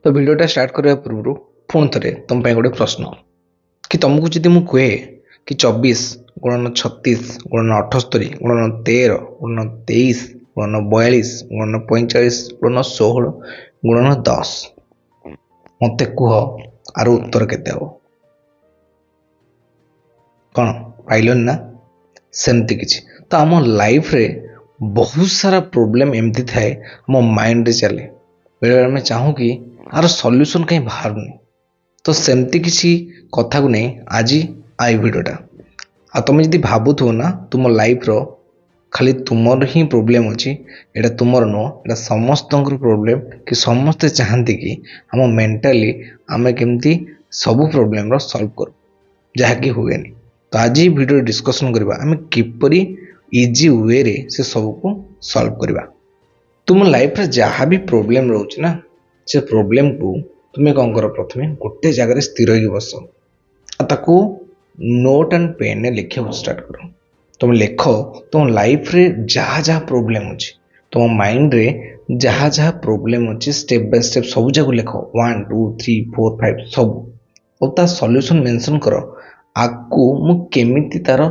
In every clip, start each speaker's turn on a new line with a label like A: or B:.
A: तो भिडियोटा स्टार्ट करने पूर्व पुणी थे तुम गोटे प्रश्न कि तुमको जदि मुझे कहे कि 24 गुणन 36 गुणन 78 गुणन 13 गुणन 23 गुणन 42 गुणन 45 गुणन 16 गुणन 10 मत कह आर उत्तर केते हो कौन पाइलन ना सेमती किछि तो आम लाइफ रे बहुत सारा प्रॉब्लम एमती थाए आम माइंड रे चले बेले आम चाहूँ कि आर सॉल्यूशन कहीं बाहरुनी तो सेमती किसी कथा को नहीं आज आई भिडटा आ तुम जब भावुव ना तुम लाइफ रो खाली तुमर ही प्रोब्लेम अच्छी एटा तुमर नुह एटा समस्त प्रोब्लेम कि समस्ते चाहती कि आम मेंटाली आम केमती सब प्रोब्लेम रो सॉल्व करूँ जहाँकि हुए नहीं तो आज ही वीडियो डिस्कशन करबा आम किपरि इजी वे रे से सब को सॉल्व करबा तुम लाइफ रे जहाँ भी प्रोब्लेम रोचे ना से प्रोब्लेम को तुम्हें कौन कर प्रथमे गोटे जगह स्थिर हो बस ताकू नोट एंड पेन ने लिखा स्टार्ट कर तुम लिख तुम लाइफ रे जहाँ जहाँ प्रोब्लेम अच्छी तुम माइंड रे जहाँ जहाँ प्रोब्लेम अच्छी स्टेप बाय स्टेप सब जगह लिख 1 2 3 4 5 सब और ता सॉल्यूशन मेंशन कर आगु मु केमिति तार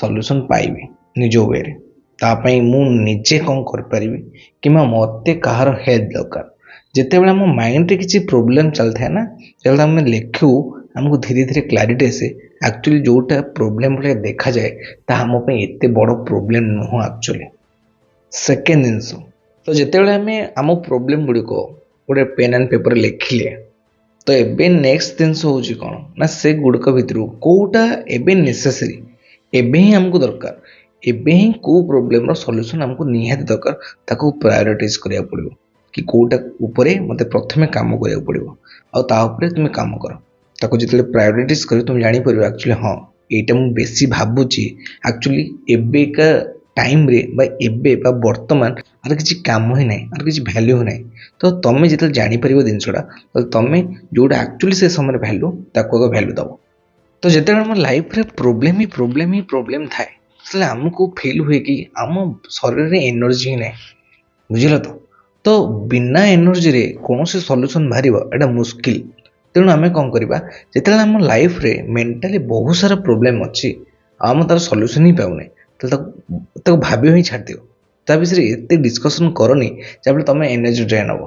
A: सॉल्यूशन पाइबी निज वे रे तापाई मु निजे कौन कर पारिबी कि मते कहार हेल्प दरकार जिते बड़े आम माइंड रे किसी प्रोब्लेम चलता है ना जब आम लिखू आमको धीरे धीरे क्लारिटी आसे एक्चुअली जोटा प्रोब्लेम भाई देखा जाए आम एत बड़ प्रोब्लेम नुह एक्चुअली सेकेंड जिनस तो जिते बड़े आम आम प्रोब्लेम गुड़िक गोटे पेन एंड पेपर लिखिले तो एबे नेक्स्ट जिनस हूँ कौन ना से गुड़िक भितर कौटा एबे नेसेसरी एबे ही आमको दरकार एबे ही को प्रोब्लेम सॉल्यूशन आमको निहाती दरकार ताको प्रायोरिटाइज करिया पड़िबो कि कोटा उपरे मते प्रथमे काम करिया पड़िबो आ ता उपरे तुम काम कर ताको जितले प्रायोरिटाइज कर तुम जानि परबो एक्चुअली हां एटा मु बेसी भाबुची एक्चुअली एबे का टाइम रे बा एबे बा वर्तमान आर किछि काम ही नै आर किछि वैल्यू नै तो तमे जितले जानि परबो दिनसडा तो तमे जोडा एक्चुअली से समय वैल्यू ताको को वैल्यू दबो तो जेते हम लाइफ रे प्रॉब्लम थाए इसलिए हमको फील हुए कि आम शरीर रे एनर्जी ही नै बुझिल तो बिना एनर्जी रे कौन से सॉल्यूशन बाहर एटा मुश्किल तेणु आम कौन करवा जिते आम लाइफ रे मेंटाली बहुत सारा प्रोब्लेम अच्छी आम तार सॉल्यूशन ही पाऊने तो भाव ही छाड़ दियो ता विषय एत डिस्कसन करनी जब तुम एनर्जी ड्रेन हम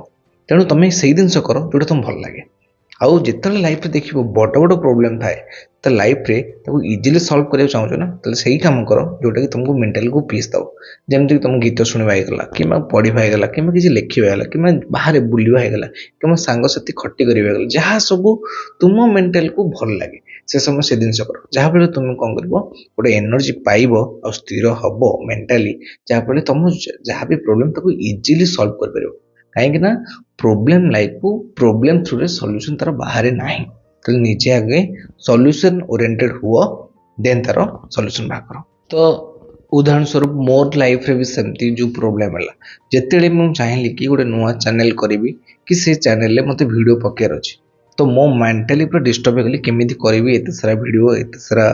A: तेणु तुम से जिन कर जोटा तुम भल लगे आउ जिते लाइफ रे देख बड़ बड़ प्रोब्लेम थाए तो लाइफ रे इजिली सॉल्व करने चाहूँ ना तो सही काम कर जोटा कि तुमको मेंटल को पीस दब जमती तुम गीत शुणवा कि पढ़ा कि किसी लिखा कि बाहर बुलवा कि सांगसाथी खटी कर जहाँ सब तुम मेंटल को भल लगे से समय से जिन कर जहाँफल तुम कौन कर गोटे एनर्जी पाइब आ स्थिर हम मेंटाली जहाँफल तुम जहाँ भी प्रोब्लेम ताको इजिली सॉल्व कर कहीं ना प्रोब्लेम लाइफ को प्रोब्लेम थ्रू रे सॉल्यूशन तार बाहर ना तो निजे आगे सॉल्यूशन ओरिएंटेड हुआ देन तार सॉल्यूशन बाहर कर तो उदाहरण स्वरूप मोर लाइफ रे भी सेमती जो प्रोब्लेम है जिते मुझे चाहिए कि गोटे नुआ चैनल करी कि से चैनल मत वीडियो पकेयर अच्छे तो मो मेंटली पूरा डिस्टर्ब हो गली केमी करी एत सारा वीडियो एत सारा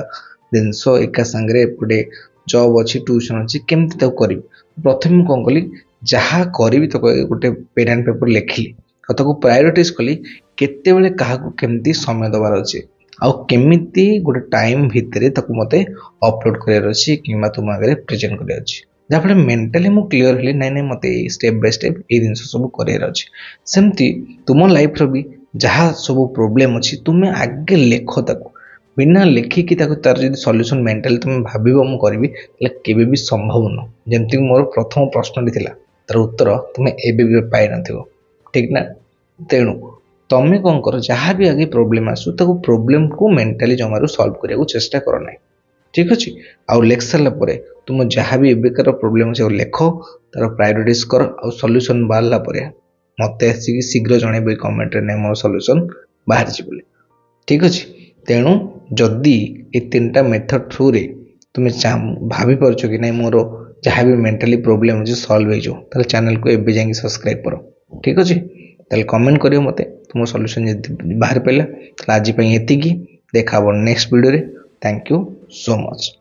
A: जिनस एका सांगे एपटे जॉब अच्छी ट्यूशन अच्छी केमती करी प्रथम कौन कली जहाँ करी तो गोटे पेन एंड पेपर लिखिली और प्रायोरिटाइज कली केते बेले काहाकू केमती समय दबार अच्छे आउ केमिति गोटे टाइम भितर मते अपलोड करार अच्छी कि तुम आगे प्रेजेंट करार अच्छी जहाँफल मेंटाली मु क्लीयर हेली नाई मते स्टेप बाय स्टेप ये जिन सब करार अच्छे सेमती तुम लाइफ रो भी जहाँ सब प्रोब्लेम अच्छी तुम्हें आगे लेख ताको बिना लेखिकी तार जो सॉल्यूशन मेंटाली तुम भाव मु करी केबे भी संभव न जमती मोर प्रथम प्रश्न तार उत्तर तुम्हें एबे पाई न ठीक ना तेणु तमें कौन कर जहाँ भी आगे प्रोब्लेम आसू ताको प्रोब्लेम को मेंटाली जमारू सॉल्व करने को चेष्टा कर ना ठीक अच्छे आउ लिख सारापर तुम जहाँ भी एबेकार प्रोब्लेम अच्छे लेख तार प्रायोरिटाइज कर आ सॉल्यूशन बाहर मत आसिक शीघ्र जनइब कमेंट ने मोर सॉल्यूशन बाहर बोले ठीक अच्छे तेणु जदि ये 3टा मेथड थ्रू रे तुम भाभी पार्छ कि नहीं मोर जहाँ भी मेंटाली प्रोब्लेम अच्छे सॉल्व हो चैनल को एबे जाके सब्सक्राइब कर ठीक अच्छे ताले कमेंट करियो मते तुम सॉल्यूशन बाहर पड़ा आज एति देखा नेक्स्ट वीडियो रे थैंक यू सो मच।